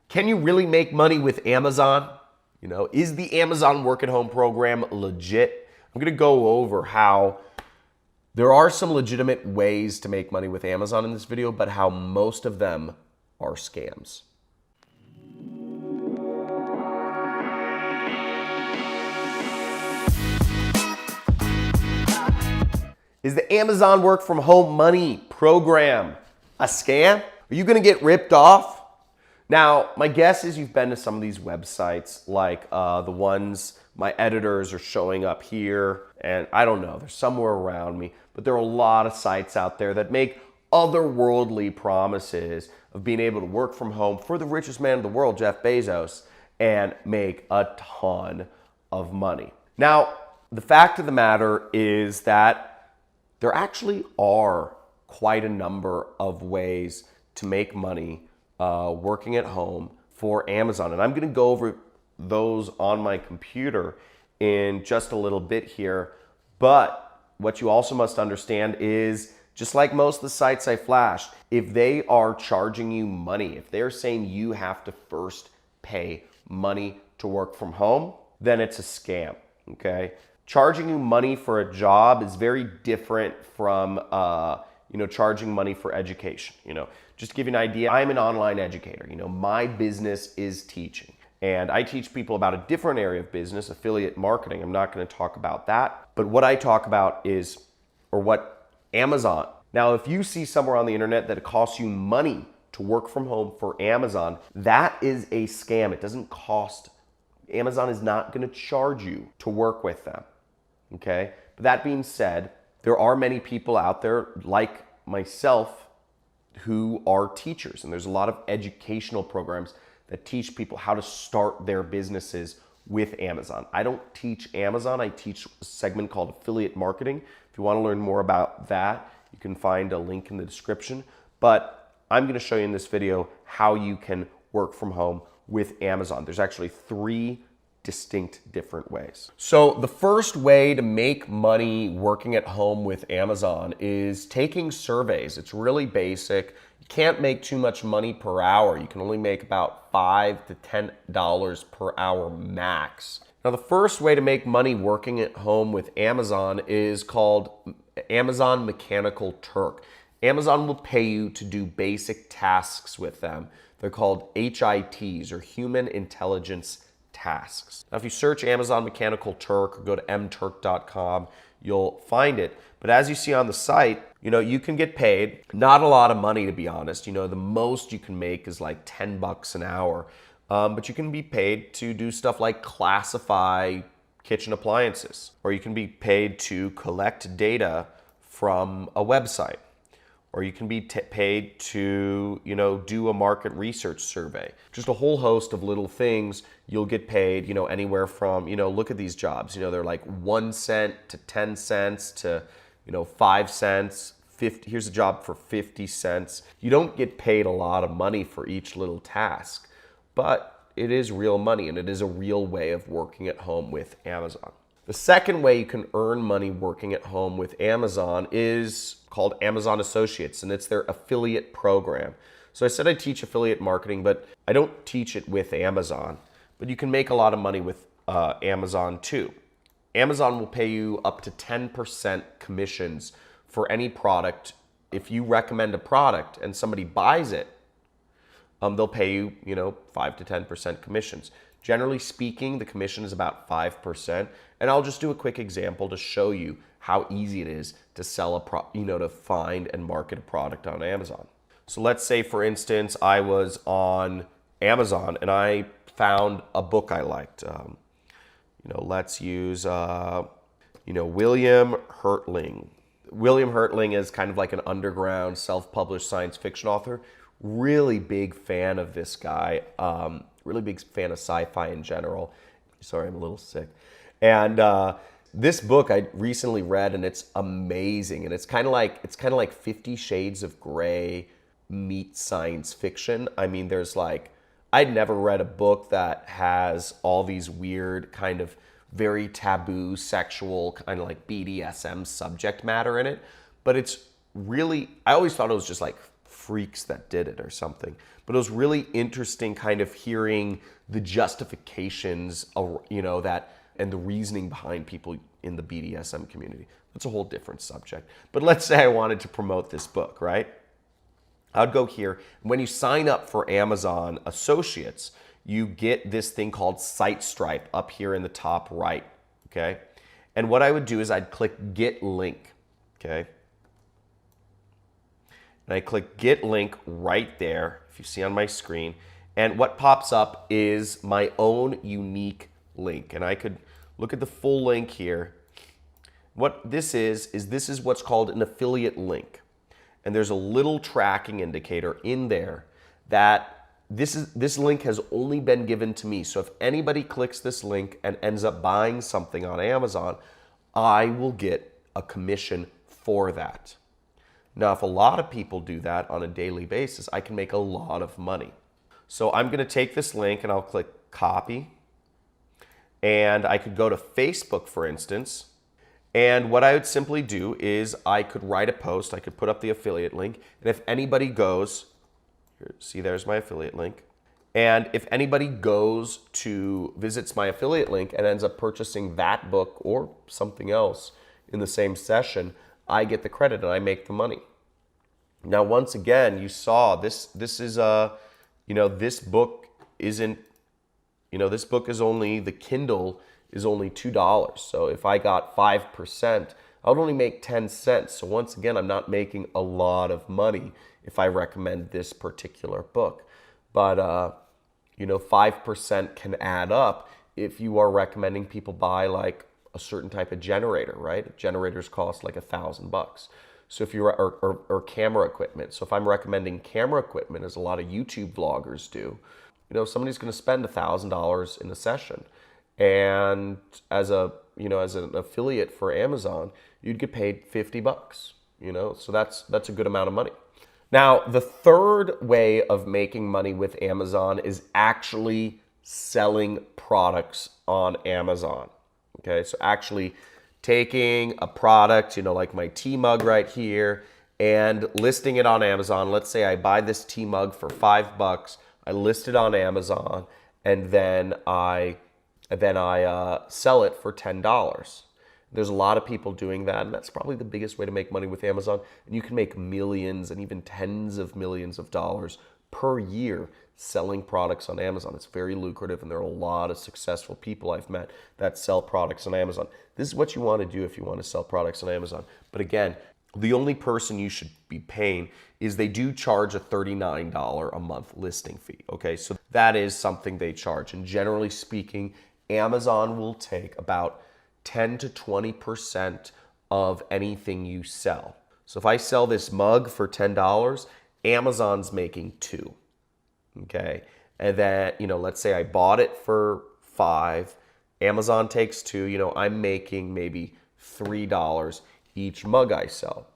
Can you really make money with Amazon? Is the Amazon work at home program legit? I'm gonna go over how there are some legitimate ways to make money with Amazon in this video, but how most of them are scams. Is the Amazon work from home money program a scam? Are you gonna get ripped off? Now, my guess is you've been to some of these websites, like the ones my editors are showing up here, and I don't know, they're somewhere around me, but there are a lot of sites out there that make otherworldly promises of being able to work from home for the richest man in the world, Jeff Bezos, and make a ton of money. Now, the fact of the matter is that there actually are quite a number of ways to make money working at home for Amazon. And I'm gonna go over those on my computer in just a little bit here. But what you also must understand is, just like most of the sites I flashed, if they are charging you money, if they're saying you have to first pay money to work from home, then it's a scam, okay? Charging you money for a job is very different from charging money for education. Just to give you an idea, I'm an online educator. My business is teaching. And I teach people about a different area of business, affiliate marketing. I'm not going to talk about that. But what I talk about is, or what Amazon. Now, if you see somewhere on the internet that it costs you money to work from home for Amazon, that is a scam. It doesn't cost. Amazon is not going to charge you to work with them. Okay? But that being said, there are many people out there like myself who are teachers, and there's a lot of educational programs that teach people how to start their businesses with Amazon. I don't teach Amazon, I teach a segment called affiliate marketing. If you want to learn more about that, you can find a link in the description. But I'm going to show you in this video how you can work from home with Amazon. There's actually 3 distinct different ways. So the first way to make money working at home with Amazon is taking surveys. It's really basic. You can't make too much money per hour. You can only make about $5 to $10 per hour max. Now, the first way to make money working at home with Amazon is called Amazon Mechanical Turk. Amazon will pay you to do basic tasks with them. They're called HITs, or Human Intelligence Tasks. Now, if you search Amazon Mechanical Turk or go to mturk.com, you'll find it. But as you see on the site, you can get paid not a lot of money, to be honest. The most you can make is like $10 an hour. But you can be paid to do stuff like classify kitchen appliances, or you can be paid to collect data from a website, or you can be paid to, do a market research survey. Just a whole host of little things. You'll get paid, anywhere from, look at these jobs. They're like 1 cent to 10 cents to, 5 cents, 50. Here's a job for 50 cents. You don't get paid a lot of money for each little task, but it is real money, and it is a real way of working at home with Amazon. The second way you can earn money working at home with Amazon is called Amazon Associates, and it's their affiliate program. So I said I teach affiliate marketing, but I don't teach it with Amazon. But you can make a lot of money with Amazon too. Amazon will pay you up to 10% commissions for any product. If you recommend a product and somebody buys it, they'll pay you, 5 to 10% commissions. Generally speaking, the commission is about 5%. And I'll just do a quick example to show you how easy it is to sell to find and market a product on Amazon. So let's say, for instance, I was on Amazon and I found a book I liked. Let's use, William Hertling. William Hertling is kind of like an underground self-published science fiction author. Really big fan of this guy. Really big fan of sci-fi in general. Sorry, I'm a little sick. And this book I recently read, and it's amazing. And it's kind of like 50 Shades of Grey meets science fiction. I mean, I'd never read a book that has all these weird kind of very taboo sexual kind of like BDSM subject matter in it. But it's really, I always thought it was just like freaks that did it or something. But it was really interesting kind of hearing the justifications, that and the reasoning behind people in the BDSM community. That's a whole different subject. But let's say I wanted to promote this book, right? I'd go here. When you sign up for Amazon Associates, you get this thing called SiteStripe up here in the top right, okay? And what I would do is I'd click Get Link, okay? And I click Get Link right there, if you see on my screen. And what pops up is my own unique link. And I could look at the full link here. What this is what's called an affiliate link. And there's a little tracking indicator in there that this link has only been given to me. So if anybody clicks this link and ends up buying something on Amazon, I will get a commission for that. Now, if a lot of people do that on a daily basis, I can make a lot of money. So I'm going to take this link and I'll click copy. And I could go to Facebook, for instance. And what I would simply do is I could write a post. I could put up the affiliate link. And if anybody goes, here, see, there's my affiliate link. And if anybody goes to visits my affiliate link and ends up purchasing that book or something else in the same session, I get the credit and I make the money. Now, once again, you saw this is this book isn't, this book is only, the Kindle is only $2. So if I got 5%, I would only make 10 cents. So once again, I'm not making a lot of money if I recommend this particular book. But, 5% can add up if you are recommending people buy like a certain type of generator, right? Generators cost like $1,000. So if you're, or camera equipment. So if I'm recommending camera equipment, as a lot of YouTube vloggers do, somebody's going to spend $1,000 in a session. And as an affiliate for Amazon, you'd get paid $50, so that's a good amount of money. Now, the third way of making money with Amazon is actually selling products on Amazon. Okay, so actually taking a product, like my tea mug right here, and listing it on Amazon. Let's say I buy this tea mug for $5. I list it on Amazon, and then I sell it for $10. There's a lot of people doing that, and that's probably the biggest way to make money with Amazon. And you can make millions and even tens of millions of dollars per year selling products on Amazon. It's very lucrative, and there are a lot of successful people I've met that sell products on Amazon. This is what you want to do if you want to sell products on Amazon. But again, the only person you should be paying is they do charge a $39 a month listing fee. Okay, so that is something they charge. And generally speaking, Amazon will take about 10 to 20% of anything you sell. So if I sell this mug for $10, Amazon's making $2. Okay, and then, let's say I bought it for $5, Amazon takes $2, I'm making maybe $3 each mug I sell.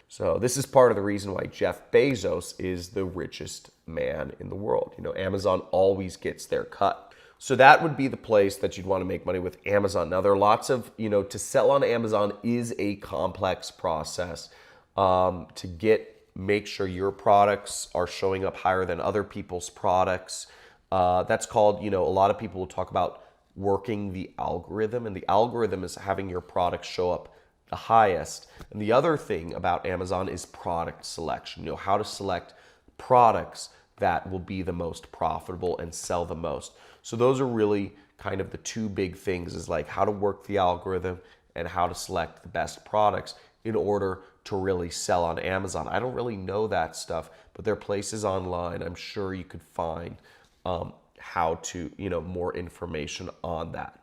So this is part of the reason why Jeff Bezos is the richest man in the world. Amazon always gets their cut. So that would be the place that you'd want to make money with Amazon. Now, there are lots of, to sell on Amazon is a complex process to make sure your products are showing up higher than other people's products. That's called, a lot of people will talk about working the algorithm, and the algorithm is having your products show up the highest. And the other thing about Amazon is product selection, how to select products that will be the most profitable and sell the most. So those are really kind of the two big things, is like how to work the algorithm and how to select the best products in order to really sell on Amazon. I don't really know that stuff, but there are places online I'm sure you could find how to, more information on that.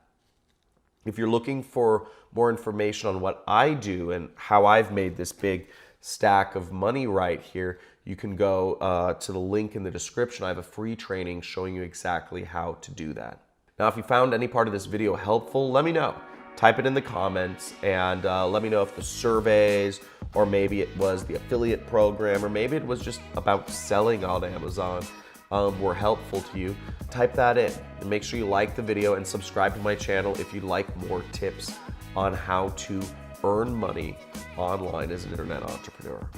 If you're looking for more information on what I do and how I've made this big stack of money right here, you can go to the link in the description. I have a free training showing you exactly how to do that. Now, if you found any part of this video helpful, let me know. Type it in the comments and let me know if the surveys, or maybe it was the affiliate program, or maybe it was just about selling on Amazon were helpful to you. Type that in and make sure you like the video and subscribe to my channel if you'd like more tips on how to earn money online as an internet entrepreneur.